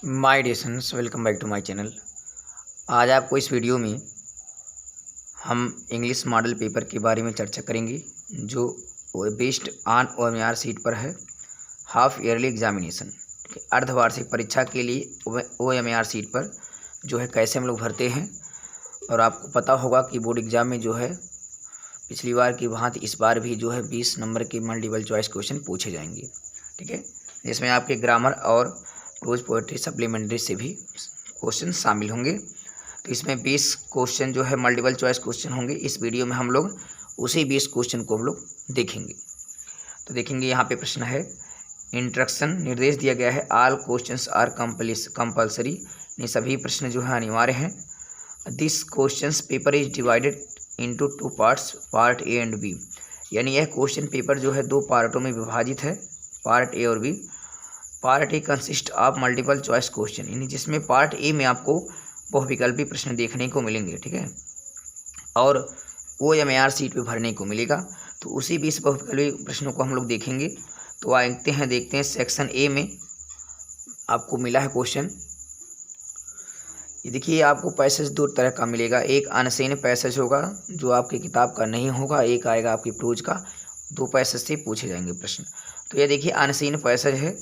My dears, welcome back to my channel. आज आपको इस वीडियो में हम इंग्लिश मॉडल पेपर के बारे में चर्चा करेंगे जो बेस्ड ऑन OMR सीट पर है। हाफ ईयरली एग्जामिनेशन अर्धवार्षिक परीक्षा के लिए OMR सीट पर जो है कैसे हम लोग भरते हैं। और आपको पता होगा कि बोर्ड एग्ज़ाम में जो है पिछली बार की भांति इस बार भी जो है 20 नंबर के मल्टीपल चॉइस क्वेश्चन पूछे जाएंगे। ठीक है, जिसमें आपके ग्रामर और प्रोज पोएट्री सप्लीमेंट्री से भी क्वेश्चन शामिल होंगे। तो इसमें 20 क्वेश्चन जो है मल्टीपल चॉइस क्वेश्चन होंगे। इस वीडियो में हम लोग उसी 20 क्वेश्चन को हम लोग देखेंगे। तो देखेंगे यहाँ पे प्रश्न है इंस्ट्रक्शन, निर्देश दिया गया है ऑल क्वेश्चंस आर कंपल्सरी, ये सभी प्रश्न जो है अनिवार्य हैं। This questions paper is divided into 2 parts, part A and B, यानी यह क्वेश्चन पेपर जो है 2 पार्टों में विभाजित है, पार्ट ए और बी। Part A consist of multiple choice question, यानी जिसमें पार्ट ए में आपको बहुविकल्पी प्रश्न देखने को मिलेंगे। ठीक है, और OMR सीट पे भरने को मिलेगा। तो उसी 20 बहुविकल्पी प्रश्नों को हम लोग देखेंगे। तो देखते हैं सेक्शन ए में आपको मिला है क्वेश्चन। ये देखिए, आपको पैसेज 2 तरह का मिलेगा। एक अनसीन पैसेज होगा जो आपकी किताब का नहीं होगा, एक आएगा आपकी प्रोज का। 2 पैसेज से पूछे जाएंगे प्रश्न। तो ये देखिए अनसीन पैसेज है।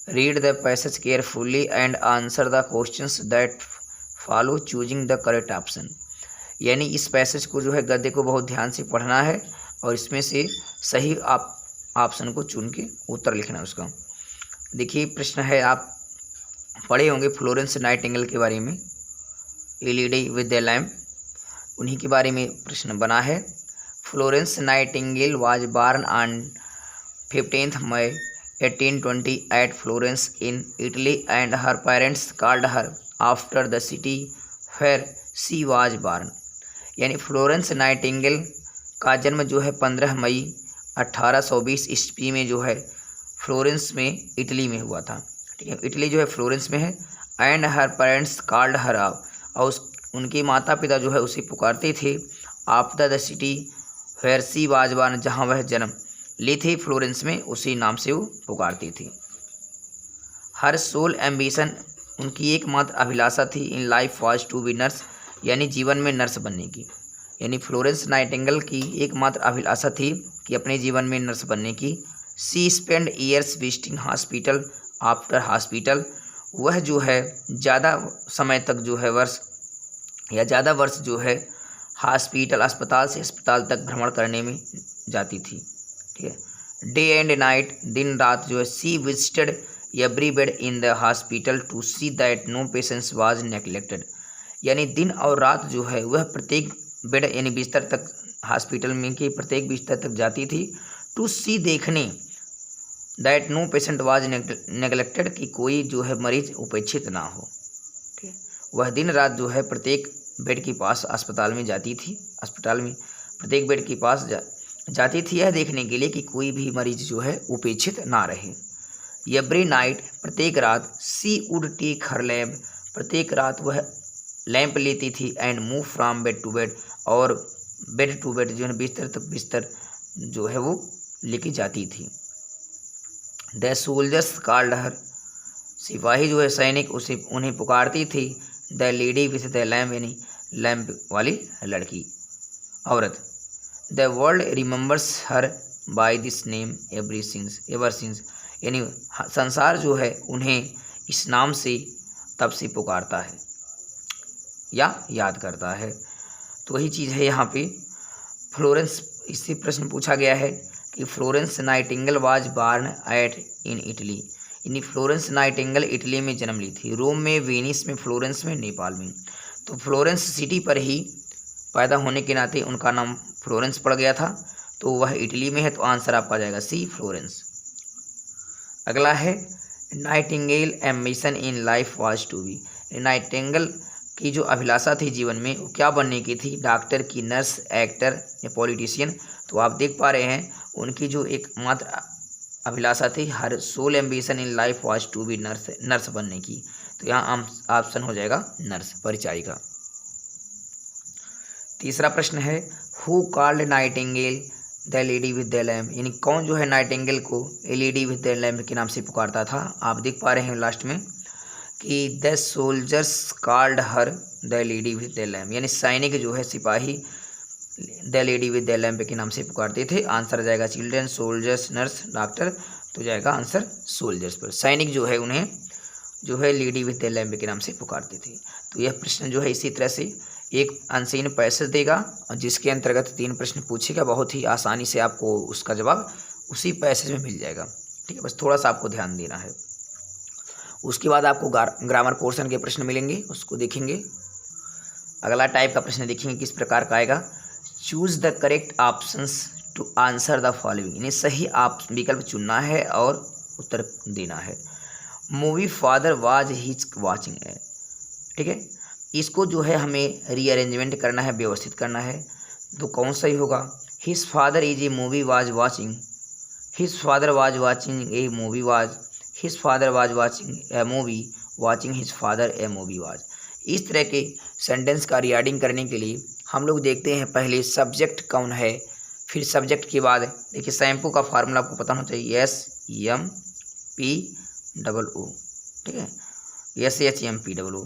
Read the passage carefully and answer the questions that follow choosing the correct option, यानी इस पैसेज को जो है गद्य को बहुत ध्यान से पढ़ना है और इसमें से सही आप ऑप्शन को चुन के उत्तर लिखना है उसका। देखिए प्रश्न है, आप पढ़े होंगे फ्लोरेंस नाइटिंगेल के बारे में, a lady with the lamp, उन्हीं के बारे में प्रश्न बना है। Florence Nightingale was born on 15 May 1820 at Florence in Italy, and her parents called her after the city where she was born, यानी फ्लोरेंस नाइटिंगेल का जन्म जो है 15 मई 1820 ईस्वी में जो है फ्लोरेंस में इटली में हुआ था। ठीक है, इटली जो है फ्लोरेंस में है। And her parents called her, और उनके माता पिता जो है उसे पुकारते थे after the city where she was born, जहाँ वह जन्म ली थी फ्लोरेंस में, उसी नाम से वो पुकारती थी। हर सोल एम्बिशन, उनकी एकमात्र अभिलाषा थी in life was to be nurse, यानी जीवन में नर्स बनने की। यानी फ्लोरेंस नाइटिंगेल की एकमात्र अभिलाषा थी कि अपने जीवन में नर्स बनने की। She spend years visiting hospital after hospital, वह जो है ज़्यादा समय तक जो है ज़्यादा वर्ष जो है हॉस्पिटल, अस्पताल से अस्पताल तक भ्रमण करने में जाती थी। ठीक है, डे एंड नाइट, दिन रात जो है she visited every bed in the hospital to see that no patients was neglected, यानी दिन और रात जो है वह प्रत्येक बेड यानी बिस्तर तक, हॉस्पिटल में के प्रत्येक बिस्तर तक जाती थी। टू सी, देखने, that no patient was neglected, कि कोई जो है मरीज उपेक्षित ना हो। ठीक है, वह दिन रात जो है प्रत्येक बेड के पास अस्पताल में जाती थी, अस्पताल में प्रत्येक बेड के पास जाती थी यह देखने के लिए कि कोई भी मरीज जो है उपेक्षित ना रहे। एवरी नाइट, प्रत्येक रात, she would take her lamp, प्रत्येक रात वह लैंप लेती थी। And move from bed to bed, और बेड टू बेड जो है बिस्तर तक बिस्तर जो है वो लेके जाती थी। द सोल्जर्स कॉल्ड हर, सिपाही जो है सैनिक उन्हें पुकारती थी। The lady with the lamp, यानी लैंप वाली लड़की, औरत। The world remembers her by this name ever since, यानी संसार जो है उन्हें इस नाम से तब से पुकारता है या याद करता है। तो वही चीज़ है यहाँ पे फ्लोरेंस, इससे प्रश्न पूछा गया है कि Florence Nightingale was born at in Italy, यानी फ्लोरेंस नाइटिंगेल इटली में जन्म ली थी, रोम में, वेनिस में, फ्लोरेंस में, नेपाल में। तो फ्लोरेंस सिटी पर ही पैदा होने के नाते उनका नाम फ्लोरेंस पड़ गया था, तो वह इटली में है। तो आंसर आपका जाएगा सी, फ्लोरेंस। अगला है Nightingale ambition in life was to be, Nightingale की जो अभिलाषा थी जीवन में वो क्या बनने की थी, डॉक्टर की, नर्स, एक्टर या पॉलिटिशियन। तो आप देख पा रहे हैं उनकी जो एकमात्र अभिलाषा थी, her sole ambition in life was to be nurse बनने की। तो यहाँ ऑप्शन हो जाएगा नर्स, परिचारिका। तीसरा प्रश्न है who called Nightingale the lady with the lamp, यानी कौन जो है नाइटिंगेल को ए लेडी विद द लैम्प के नाम से पुकारता था। आप देख पा रहे हैं लास्ट में कि the soldiers called her the lady with the lamp, यानी सैनिक जो है सिपाही the lady with the lamp के नाम से पुकारते थे। आंसर आ जाएगा चिल्ड्रन, सोल्जर्स, नर्स, डॉक्टर, तो जाएगा आंसर सोल्जर्स पर। सैनिक जो है उन्हें जो है लेडी विद द लैम्प के नाम से पुकारते थे। तो यह प्रश्न जो है इसी तरह से एक अनसीन पैसेज देगा और जिसके अंतर्गत 3 प्रश्न पूछेगा। बहुत ही आसानी से आपको उसका जवाब उसी पैसेज में मिल जाएगा। ठीक है, बस थोड़ा सा आपको ध्यान देना है। उसके बाद आपको ग्रामर पोर्शन के प्रश्न मिलेंगे, उसको देखेंगे। अगला टाइप का प्रश्न देखेंगे किस प्रकार का आएगा। Choose the correct options to answer the following, यानी सही आप विकल्प चुनना है और उत्तर देना है। Movie father was his watching है, ठीक है, इसको जो है हमें रीअरेंजमेंट करना है, व्यवस्थित करना है। तो कौन सही होगा। His father is a movie was watching, his father was watching A movie was, his father was watching A movie watching his father A movie was. इस तरह के सेंटेंस का रीआर्डिंग करने के लिए हम लोग देखते हैं पहले सब्जेक्ट कौन है, फिर सब्जेक्ट के बाद देखिए शैम्पू का फार्मूला आपको पता होना चाहिए, SEMPOO, ठीक है, SHEMPOO।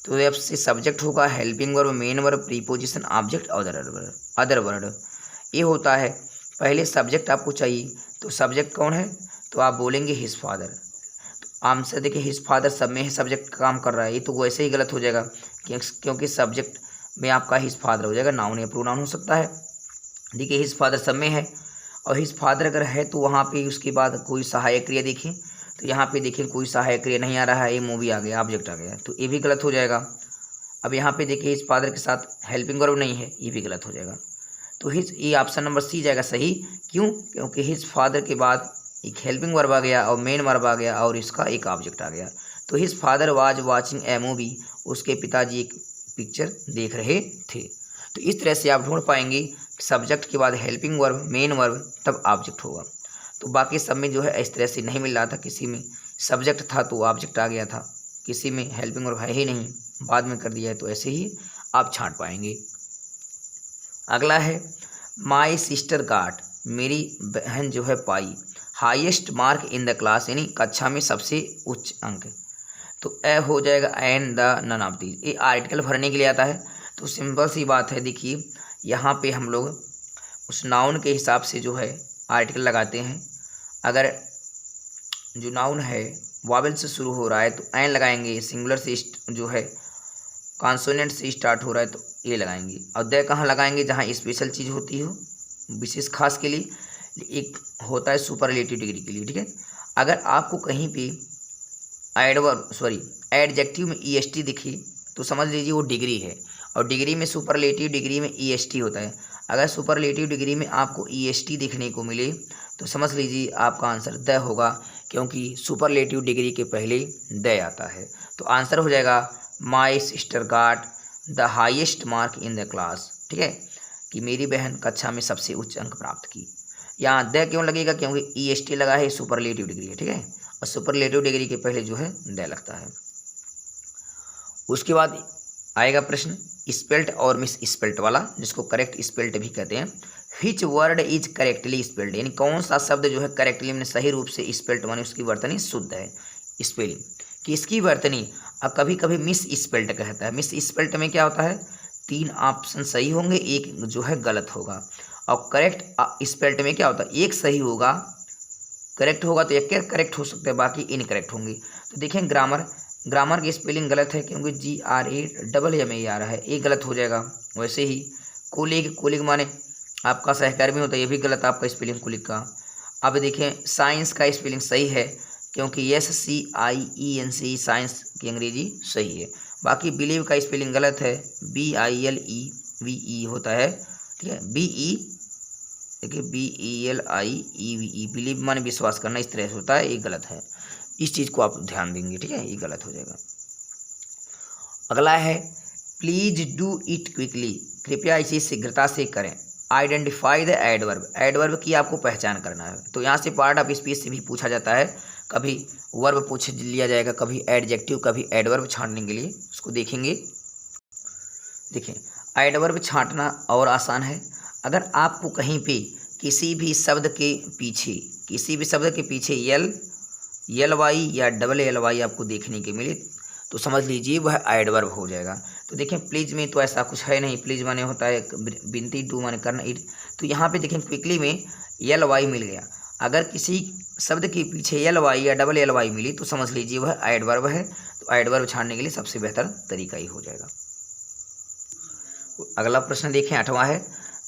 तो अब से सब्जेक्ट होगा helping verb, main verb, preposition, object, other word. ये होता है पहले सब्जेक्ट आपको चाहिए। तो सब्जेक्ट कौन है, तो आप बोलेंगे हिज फादर। तो आंसर देखिए हिज फादर सब में है, सब्जेक्ट काम कर रहा है, ये तो वैसे ही गलत हो जाएगा क्योंकि सब्जेक्ट में आपका हिज फादर हो जाएगा, नाउन या प्रोनाउन हो सकता है। देखिए हिज फादर सब में है और हिज फादर अगर है तो वहाँ पे उसके बाद कोई सहायक क्रिया देखिए, तो यहाँ पे देखिए कोई सहायक क्रिया नहीं आ रहा है, ये मूवी आ गया, ऑब्जेक्ट आ गया, तो ये भी गलत हो जाएगा। अब यहाँ पे देखिए हिज फादर के साथ हेल्पिंग वर्ब नहीं है, ये भी गलत हो जाएगा। तो हिज, ये ऑप्शन नंबर सी जाएगा सही। क्यों, क्योंकि हिज फादर के बाद एक हेल्पिंग वर्ब आ गया और मेन वर्ब आ गया और इसका एक ऑब्जेक्ट आ गया। तो his father was watching A movie, उसके पिताजी एक पिक्चर देख रहे थे। तो इस तरह से आप ढूंढ पाएंगे सब्जेक्ट के बाद हेल्पिंग वर्ब, मेन वर्ब, तब ऑब्जेक्ट होगा। तो बाकी सब में जो है इस तरह से नहीं मिल रहा था, किसी में सब्जेक्ट था तो ऑब्जेक्ट आ गया था, किसी में हेल्पिंग वर्ब है ही नहीं, बाद में कर दिया है, तो ऐसे ही आप छांट पाएंगे। अगला है माई सिस्टर गाट, मेरी बहन जो है पाई highest mark in the class, यानी कक्षा में सबसे उच्च अंक। तो ए हो जाएगा and the none of these, ये आर्टिकल भरने के लिए आता है। तो सिंपल सी बात है, देखिए यहाँ पे हम लोग उस नाउन के हिसाब से जो है आर्टिकल लगाते हैं। अगर जो नाउन है वावेल से शुरू हो रहा है तो एन लगाएंगे, सिंगुलर से जो है कॉन्सोनेंट से स्टार्ट हो रहा है तो ये लगाएंगे। और द कहाँ लगाएंगे, जहाँ स्पेशल चीज़ होती हो, विशेष खास के लिए, एक होता है सुपरलेटिव डिग्री के लिए, ठीक है। अगर आपको कहीं पे एडजेक्टिव में EST दिखे तो समझ लीजिए वो डिग्री है, और डिग्री में सुपरलेटिव डिग्री में EST होता है। अगर सुपरलेटिव डिग्री में आपको EST देखने को मिले तो समझ लीजिए आपका आंसर द होगा, क्योंकि सुपरलेटिव डिग्री के पहले द आता है। तो आंसर हो जाएगा my sister got the highest mark in the class, ठीक है, कि मेरी बहन कक्षा में सबसे उच्च अंक प्राप्त की। यहाँ द क्यों लगेगा, क्योंकि EST लगा है, सुपरलेटिव डिग्री है, ठीक है, और सुपरलेटिव डिग्री के पहले जो है द लगता है। उसके बाद आएगा प्रश्न स्पेल्ट और मिस स्पेल्ट वाला, जिसको करेक्ट स्पेल्ट भी कहते हैं। Which word is correctly spelled, यानी कौन सा शब्द जो है करेक्टली में सही रूप से स्पेल्ट माने उसकी वर्तनी शुद्ध है, स्पेलिंग किसकी वर्तनी। अब कभी कभी मिस स्पेल्ट कहता है। मिस स्पेल्ट में क्या होता है, 3 ऑप्शन सही होंगे, एक जो है गलत होगा। और करेक्ट स्पेल्ट में क्या होता है, एक सही होगा, करेक्ट होगा तो एक करेक्ट हो सकता है, बाकी इनकरेक्ट होंगे। तो देखें ग्रामर की स्पेलिंग गलत है, क्योंकि GRAMMAR आ रहा है, ये गलत हो जाएगा। वैसे ही कोलिग माने आपका सहकर्मी होता है, ये भी गलत आपका स्पेलिंग कोलिग का। अब देखें साइंस का स्पेलिंग सही है, क्योंकि SCIENC साइंस की अंग्रेजी सही है। बाकी बिलीव का स्पेलिंग गलत है, BILEVE होता है, ठीक है, देखिए BELIEVE, बिलीव माने विश्वास करना, इस तरह से होता है, ये गलत है। इस चीज़ को आप ध्यान देंगे, ठीक है, ये गलत हो जाएगा। अगला है प्लीज डू इट क्विकली, कृपया इसे शीघ्रता से करें। आइडेंटिफाई द एडवर्ब, एडवर्ब की आपको पहचान करना है। तो यहाँ से पार्ट ऑफ स्पीच से भी पूछा जाता है, कभी वर्ब पूछ लिया जाएगा, कभी एडजेक्टिव, कभी एडवर्ब छांटने के लिए उसको देखेंगे। देखिए एडवर्ब छांटना और आसान है। अगर आपको कहीं पे किसी भी शब्द के पीछे LY या LLY आपको देखने के मिले तो समझ लीजिए वह एडवर्ब हो जाएगा। तो देखें प्लीज में तो ऐसा कुछ है नहीं, प्लीज माने होता है विनती, डू माने करना, इट। तो यहाँ पे देखें क्विकली में एल वाई मिल गया। अगर किसी शब्द के पीछे एल वाई या डबल एल वाई मिली तो समझ लीजिए वह एडवर्ब है। तो एडवर्ब छाड़ने के लिए सबसे बेहतर तरीका ही हो जाएगा। अगला प्रश्न देखें 8वां है,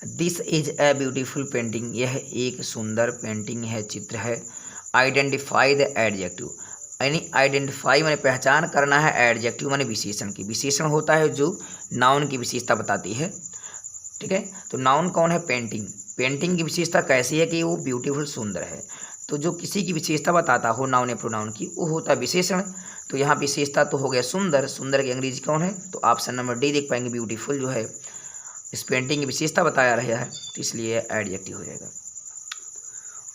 this is a beautiful painting, यह एक सुंदर पेंटिंग है, चित्र है। आइडेंटिफाई द एडजेक्टिव, यानी आइडेंटिफाई माने पहचान करना है, एडजेक्टिव माने विशेषण की। विशेषण होता है जो नाउन की विशेषता बताती है, ठीक है। तो नाउन कौन है? पेंटिंग। पेंटिंग की विशेषता कैसी है कि वो ब्यूटीफुल, सुंदर है। तो जो किसी की विशेषता बताता हो नाउन या प्रोनाउन की, वो होता है विशेषण। तो यहाँ विशेषता तो हो गया सुंदर, सुंदर की अंग्रेजी कौन है? तो ऑप्शन नंबर डी देख पाएंगे, ब्यूटीफुल जो है इस पेंटिंग की विशेषता बताया रहा है, तो इसलिए एडजेक्टिव हो जाएगा।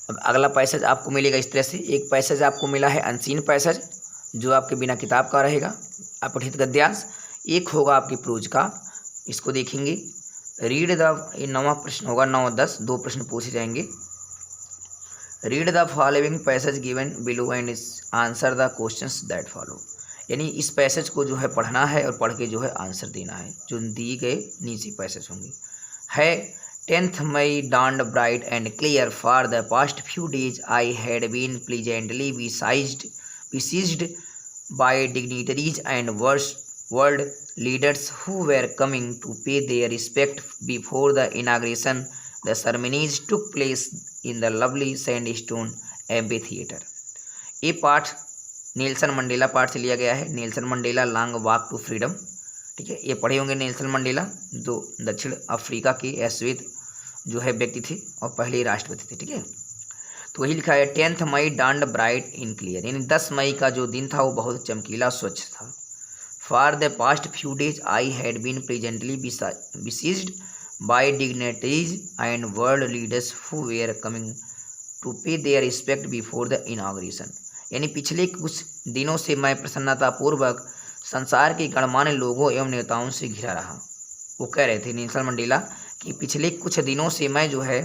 अब अगला पैसेज आपको मिलेगा इस तरह से। एक पैसेज आपको मिला है अनसीन पैसेज, जो आपके बिना किताब का रहेगा, अपठित गद्यांश। एक होगा आपकी प्रोज का, इसको देखेंगे। रीड द, ये 9वां प्रश्न होगा, 9 और 10 दो प्रश्न पूछे जाएंगे। Read the following passage given below and answer the questions that follow, यानी इस पैसेज को जो है पढ़ना है और पढ़ के जो है आंसर देना है, जो दिए गए नीचे पैसेज होंगे। है 10th May dawned bright and clear. For the past few days I had been pleasantly besieged by dignitaries and world leaders who were coming to pay their respect before the inauguration. The ceremonies took place in the lovely Sandstone Amphitheater. ये पाठ Nelson Mandela पाठ से लिया गया है। Nelson Mandela long walk to freedom, ठीक है। ये पढ़े होंगे नेल्सन मंडेला, जो दक्षिण अफ्रीका के श्वेत जो है व्यक्ति थे और पहले राष्ट्रपति थे, ठीक है। तो वही लिखा है 10th May dawned bright and clear, यानी 10 मई का जो दिन था वो बहुत चमकीला स्वच्छ था। For the past few days I had been presently besieged by dignitaries and world leaders who were coming to pay their respect before the inauguration, यानी पिछले कुछ दिनों से मैं प्रसन्नतापूर्वक संसार के गणमान्य लोगों एवं नेताओं से घिरा रहा। वो कह रहे थे नेल्सन मंडेला कि पिछले कुछ दिनों से मैं जो है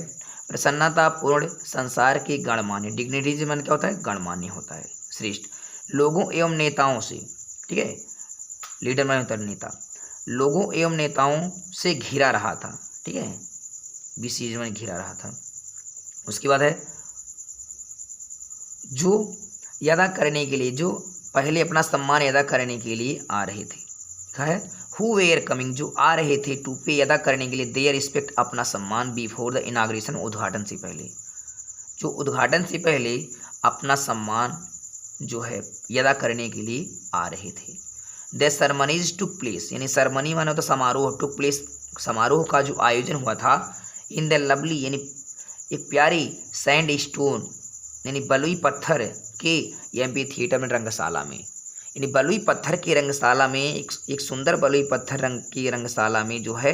प्रसन्नतापूर्ण संसार के गणमान्य, डिग्निटीज मन क्या होता है? गणमान्य होता है, श्रेष्ठ लोगों एवं नेताओं से, ठीक है। लीडर मान होता है नेता, लोगों एवं नेताओं से घिरा रहा था, ठीक है। विशेष में घिरा रहा था। उसके बाद है जो अदा करने के लिए, जो पहले अपना सम्मान अदा करने के लिए आ रहे थे, क्या है? हु वेयर कमिंग, जो आ रहे थे, टू पे अदा करने के लिए, देयर रिस्पेक्ट अपना सम्मान, बिफोर द इनाग्रेशन उद्घाटन से पहले, जो उद्घाटन से पहले अपना सम्मान जो है अदा करने के लिए आ रहे थे। द सेरेमनीज टुक प्लेस, यानी सेरेमनी माने तो समारोह, टुक प्लेस समारोह का जो आयोजन हुआ था, इन द लवली यानी एक प्यारी सैंड स्टोन यानी बलुई पत्थर के एम्पी थिएटर में, रंगशाला में, यानी बलुई पत्थर की रंगशाला में, एक सुंदर बलुई पत्थर रंग की रंगशाला में जो है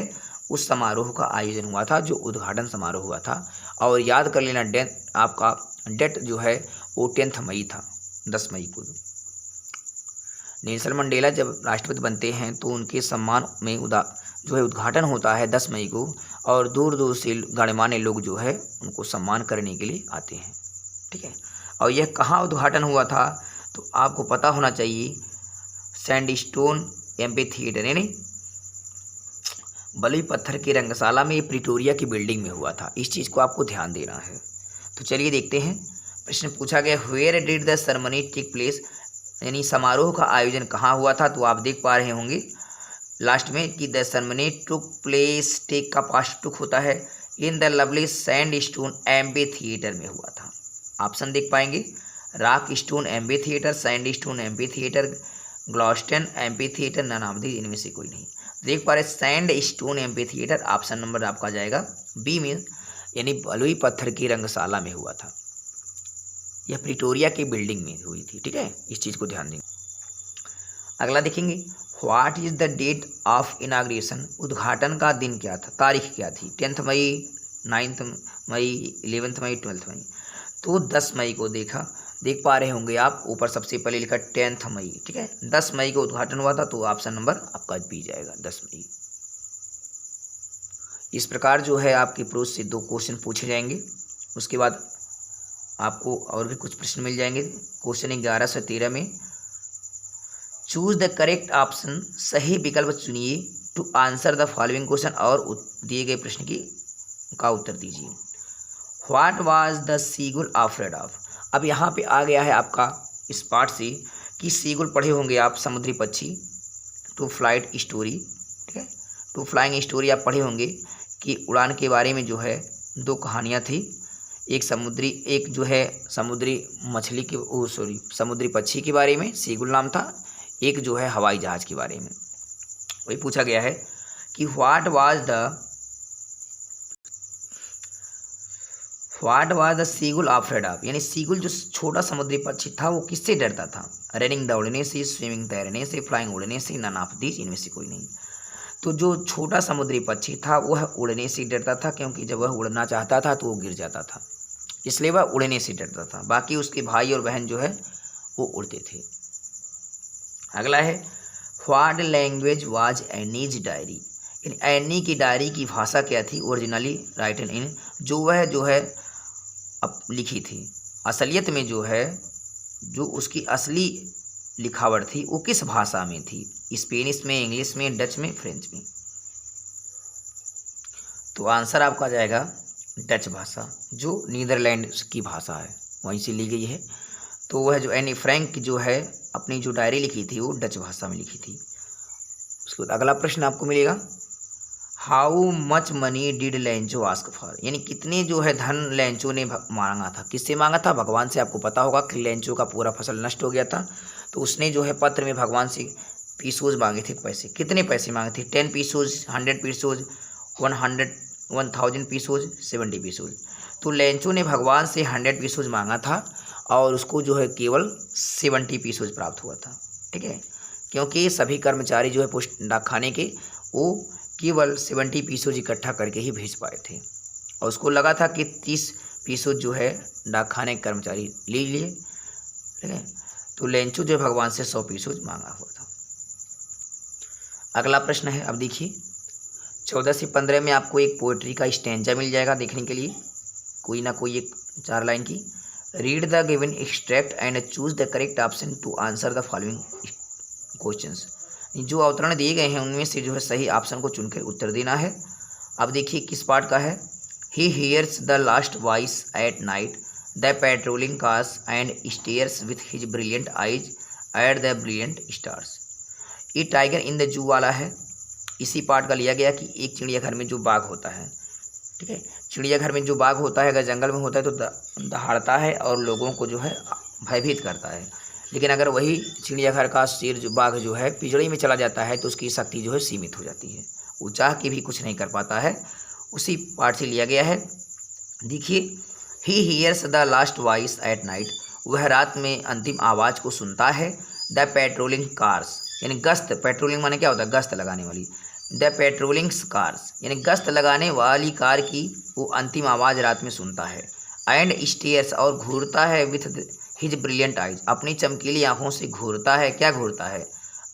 उस समारोह का आयोजन हुआ था, जो उद्घाटन समारोह हुआ था। और याद कर लेना डेट, आपका डेट जो है वो 10 मई था, 10 मई को। नेल्सन मंडेला जब राष्ट्रपति बनते हैं तो उनके सम्मान में जो है उद्घाटन होता है 10 मई को, और दूर दूर से गणमान्य लोग जो है उनको सम्मान करने के लिए आते हैं, ठीक है। और यह कहाँ उद्घाटन हुआ था? तो आपको पता होना चाहिए, सैंडस्टोन एम्पी थिएटर यानी बलुई पत्थर की रंगशाला में, प्रिटोरिया की बिल्डिंग में हुआ था। इस चीज़ को आपको ध्यान देना है। तो चलिए देखते हैं, प्रश्न पूछा गया where did the ceremony take place, यानी समारोह का आयोजन कहाँ हुआ था? तो आप देख पा रहे होंगे लास्ट में कि the ceremony took place, take का पास्ट टुक होता है, in the lovely sandstone amphitheatre में हुआ था। ऑप्शन देख पाएंगे, rock stone amphitheatre, sandstone amphitheatre, Gladstone amphitheatre, none of the, इनमें से कोई नहीं। देख पा रहे sandstone amphitheatre, option number आपका जाएगा बी में, यानी बलुई पत्थर की रंगशाला में हुआ था। यह प्रिटोरिया की बिल्डिंग में हुई थी, ठीक है। इस चीज़ को ध्यान दें। अगला देखेंगे, what is the date of inauguration, उद्घाटन का दिन क्या था, तारीख क्या थी? 10 मई, 9 मई, 11 मई, 12 मई। तो 10 मई को देख पा रहे होंगे आप, ऊपर सबसे पहले लिखा 10 मई, ठीक है। 10 मई को उद्घाटन हुआ था, तो ऑप्शन नंबर आपका बी जाएगा, 10 मई। इस प्रकार जो है आपकी प्रोज से 2 क्वेश्चन पूछे जाएंगे। उसके बाद आपको और भी कुछ प्रश्न मिल जाएंगे। क्वेश्चन 11 से 13 में चूज द करेक्ट ऑप्शन, सही विकल्प चुनिए, to answer the following question, और दिए गए प्रश्न की का उत्तर दीजिए। What was the seagull afraid of. अब यहाँ पे आ गया है आपका इस पार्ट से कि सीगुल पढ़े होंगे आप, समुद्री पक्षी, टू फ्लाइट स्टोरी, ठीक है, टू फ्लाइंग स्टोरी आप पढ़े होंगे कि उड़ान के बारे में जो है दो कहानियाँ थी, एक जो है समुद्री मछली के समुद्री पक्षी के बारे में सीगुल नाम था, एक जो है हवाई जहाज के बारे में। वही पूछा गया है कि what was the seagull afraid of, यानी सीगुल जो छोटा समुद्री पक्षी था वो किससे डरता था। रनिंग दौड़ने से, स्विमिंग तैरने से, फ्लाइंग उड़ने से, नन ऑफ दीज, इनमें से कोई नहीं। तो जो छोटा समुद्री पक्षी था वह उड़ने से डरता था, क्योंकि जब वह उड़ना चाहता था तो वो गिर जाता था, इसलिए वह उड़ने से डरता था। बाकी उसके भाई और बहन जो है वो उड़ते थे। अगला है what language was Annie's diary, any की डायरी की भाषा क्या थी। ओरिजिनली राइटन इन, जो है अब लिखी थी, असलियत में जो है जो उसकी असली लिखावट थी वो किस भाषा में थी। स्पेनिश में, इंग्लिश में, डच में, फ्रेंच में। तो आंसर आपका आ जाएगा डच भाषा, जो नीदरलैंड की भाषा है, वहीं से ली गई है। तो वह जो एनी फ्रैंक जो है अपनी जो डायरी लिखी थी वो डच भाषा में लिखी थी। उसके बाद अगला प्रश्न आपको मिलेगा, how much money did Lencho ask for, यानी कितने जो है धन लेंचो ने मांगा था। किससे मांगा था? भगवान से। आपको पता होगा कि लेंचो का पूरा फसल नष्ट हो गया था, तो उसने जो है पत्र में भगवान से पीसोज मांगे थे, पैसे। कितने पैसे मांगे थे? 10 पीसोज, 100 पीसोज, 1000 पीसोज, 70 पीसोज। तो लेंचो ने भगवान से 100 पीसोज मांगा था और उसको जो है केवल 70 पीसोज प्राप्त हुआ था, ठीक है, क्योंकि सभी कर्मचारी जो है पोस्ट डाकखाने के वो केवल 70 पीसोज इकट्ठा करके ही भेज पाए थे, और उसको लगा था कि 30 पीसोज जो है डाकखाने के कर्मचारी ले लिए, ठीक है। तो लेंचो जो भगवान से 100 पीसोज मांगा हुआ था। अगला प्रश्न है, अब देखिए 14 से 15 में आपको एक पोएट्री का स्टैंजा मिल जाएगा देखने के लिए, कोई ना कोई एक 4 लाइन की। Read the given extract and choose the correct option to answer the following questions. जो अवतरण दिए गए हैं उनमें से जो है सही ऑप्शन को चुनकर उत्तर देना है। अब देखिए किस पार्ट का है। He hears the last voice at night the patrolling cars and stairs with his brilliant eyes at the brilliant stars. ये टाइगर इन द जू वाला है, इसी पार्ट का लिया गया कि एक चिड़ियाघर में जो बाघ होता है, ठीक है, चिड़ियाघर में जो बाघ होता है अगर जंगल में होता है तो दहाड़ता है और लोगों को जो है भयभीत करता है, लेकिन अगर वही चिड़ियाघर का शेर जो बाघ जो है पिंजड़े में चला जाता है तो उसकी शक्ति जो है सीमित हो जाती है, वो चाह के भी कुछ नहीं कर पाता है। उसी पार्ट से लिया गया है। देखिए, he hears the last voice at night, वह रात में अंतिम आवाज़ को सुनता है। द पेट्रोलिंग कार्स, यानी गश्त, पेट्रोलिंग माने क्या होता है? गश्त लगाने वाली। द पेट्रोलिंग कार्स यानी गश्त लगाने वाली कार की वो अंतिम आवाज़ रात में सुनता है। एंड स्टेयर्स, और घूरता है विथ हिज ब्रिलियंट आइज, अपनी चमकीली आंखों से घूरता है। क्या घूरता है?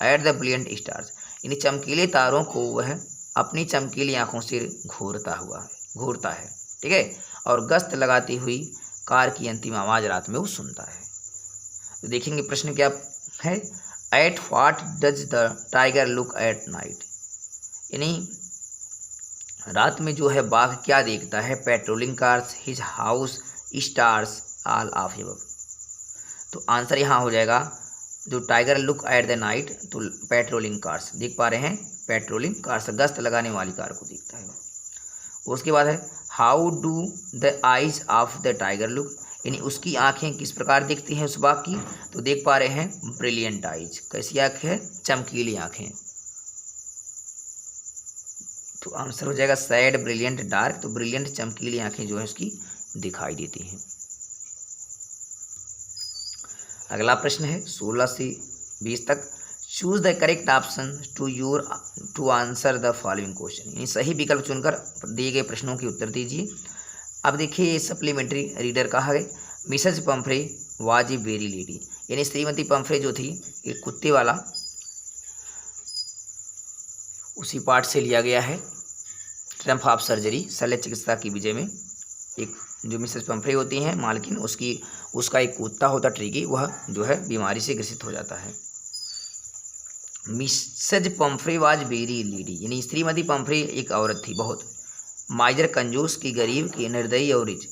एट द ब्रिलियंट स्टार्स, यानी चमकीले तारों को वह अपनी चमकीली आंखों से घूरता है, ठीक है, और गश्त लगाती हुई कार की अंतिम आवाज़ रात में वो सुनता है। तो देखेंगे प्रश्न क्या है। At what does the tiger look at night, यानी रात में जो है बाघ क्या देखता है? Patrolling cars, his house, stars, all of above. तो आंसर यहाँ हो जाएगा जो tiger look at the night, तो पेट्रोलिंग कार्स देख पा रहे हैं, पेट्रोलिंग कार्स गश्त लगाने वाली कार को देखता है। उसके बाद है how do the eyes of the tiger look, यानी उसकी आंखें किस प्रकार दिखती हैं उस बाघ की? तो देख पा रहे हैं ब्रिलियंट आइज, कैसी आंखें है? चमकीली आंखें। तो आंसर हो जाएगा सैड, ब्रिलियंट, डार्क। तो ब्रिलियंट चमकीली आंखें जो है उसकी दिखाई देती हैं। अगला प्रश्न है 16 से 20 तक। Choose the correct option to answer the following question, यानी सही विकल्प चुनकर दिए गए प्रश्नों के उत्तर दीजिए। अब देखिए ये सप्लीमेंट्री रीडर कहा है। Mrs Pumphrey was a very lady, यानी श्रीमती पंफ्रे जो थी एक कुत्ते वाला, उसी पार्ट से लिया गया है। ट्रम्प ऑफ सर्जरी, शल्य चिकित्सा की विजय में एक जो मिसेस पंफ्रे होती हैं मालकिन, उसका एक कुत्ता होता ट्रिगी, वह जो है बीमारी से ग्रसित हो जाता है। Mrs Pumphrey was very lady, यानी श्रीमती पंफ्रे एक औरत थी बहुत, माइजर कंजूस की, गरीब की, निर्दयी और रिच।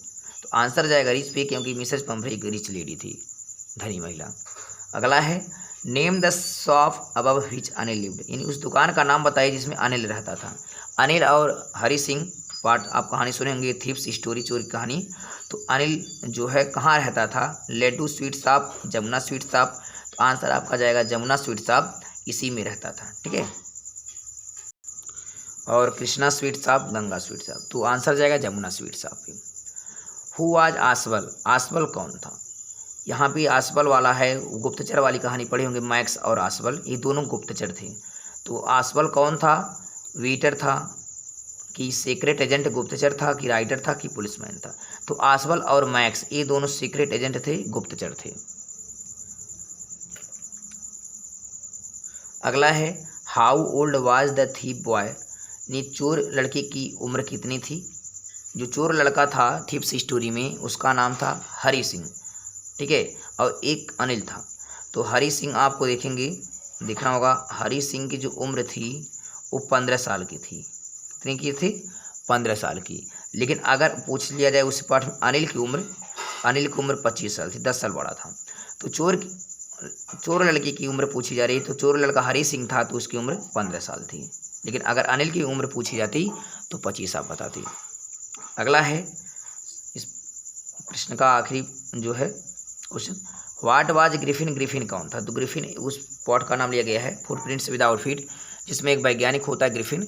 तो आंसर जाएगा रिच पे, क्योंकि मिसेज पंफ्रे एक रिच लेडी थी, धनी महिला। अगला है name the shop above which Anil lived, यानी उस दुकान का नाम बताइए जिसमें अनिल रहता था। अनिल और हरी सिंह पार्ट आप कहानी सुने होंगे, थीप्स स्टोरी, चोरी कहानी। तो अनिल जो है कहाँ रहता था, लेडू sweet shop, Jamuna sweet shop. तो आंसर आपका जाएगा जमुना स्वीट शॉप, इसी में रहता था, ठीक है। और Krishna sweet shop, Ganga sweet shop. तो आंसर जाएगा Jamuna sweet shop. Who was आसबल, आसबल कौन था। यहाँ भी आसबल वाला है, गुप्तचर वाली कहानी पढ़े होंगे, मैक्स और आसबल ये दोनों गुप्तचर थे। तो आसबल कौन था, वेटर था कि सीक्रेट एजेंट, गुप्तचर था कि राइटर था कि पुलिसमैन था। तो आसबल और मैक्स ये दोनों सीक्रेट एजेंट थे, गुप्तचर थे। अगला है how old was the thief boy, ने चोर लड़के की उम्र कितनी थी। जो चोर लड़का था थीप्स स्टोरी में उसका नाम था हरी सिंह, ठीक है, और एक अनिल था। तो हरी सिंह आपको देखेंगे देखना होगा, हरी सिंह की जो उम्र थी वो 15 साल की थी। कितनी की थी, 15 साल की। लेकिन अगर पूछ लिया जाए उस पाठ में अनिल की उम्र 25 साल थी, 10 साल बड़ा था। तो चोर लड़के की उम्र पूछी जा रही, तो चोर लड़का हरी सिंह था तो उसकी उम्र 15 साल थी। लेकिन अगर अनिल की उम्र पूछी जाती तो 25 आप बताती। अगला है इस प्रश्न का आखिरी जो है question, what was Griffin, Griffin कौन था। तो ग्रिफिन उस पॉट का नाम लिया गया है फुटप्रिंट्स विदाउट फीट, जिसमें एक वैज्ञानिक होता है ग्रिफिन,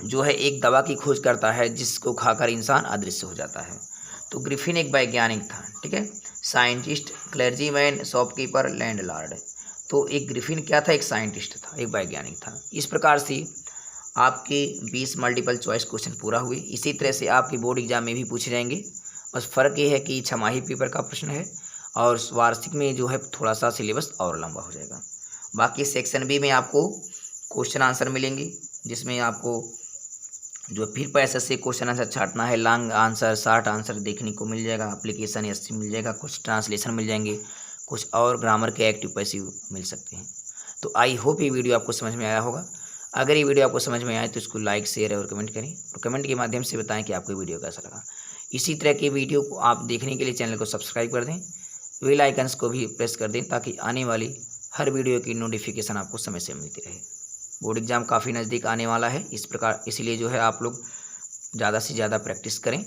जो है एक दवा की खोज करता है जिसको खाकर इंसान अदृश्य हो जाता है। तो ग्रिफिन एक वैज्ञानिक था, ठीक है, साइंटिस्ट, क्लर्जीमैन, शॉपकीपर, लैंडलॉर्ड। तो एक ग्रिफिन क्या था, एक साइंटिस्ट था, एक वैज्ञानिक था। इस प्रकार से आपके 20 मल्टीपल चॉइस क्वेश्चन पूरा हुए। इसी तरह से आपके बोर्ड एग्जाम में भी पूछे जाएंगे। बस फ़र्क ये है कि छमाही पेपर का प्रश्न है और वार्षिक में जो है थोड़ा सा सिलेबस और लंबा हो जाएगा। बाकी सेक्शन बी में आपको क्वेश्चन आंसर मिलेंगे, जिसमें आपको जो फिर पैसे से क्वेश्चन आंसर छाटना है, लॉन्ग आंसर, शॉर्ट आंसर देखने को मिल जाएगा, एप्लीकेशन एससी मिल जाएगा, कुछ ट्रांसलेशन मिल जाएंगे, कुछ और ग्रामर के एक्टिव पैसिव मिल सकते हैं। तो आई होप ये वीडियो आपको समझ में आया होगा। अगर ये वीडियो आपको समझ में आए तो इसको लाइक, शेयर और कमेंट करें, और कमेंट के माध्यम से बताएं कि आपको वीडियो कैसा लगा। इसी तरह की वीडियो को आप देखने के लिए चैनल को सब्सक्राइब कर दें, बेल आइकन्स को भी प्रेस कर दें, ताकि आने वाली हर वीडियो की नोटिफिकेशन आपको समय से मिलती रहे। बोर्ड एग्ज़ाम काफ़ी नज़दीक आने वाला है, इस प्रकार इसलिए जो है आप लोग ज़्यादा से ज़्यादा प्रैक्टिस करें,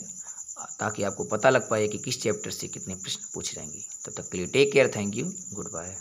ताकि आपको पता लग पाए कि किस चैप्टर से कितने प्रश्न पूछे जाएंगे। तब तक के लिए take care, thank you, good bye.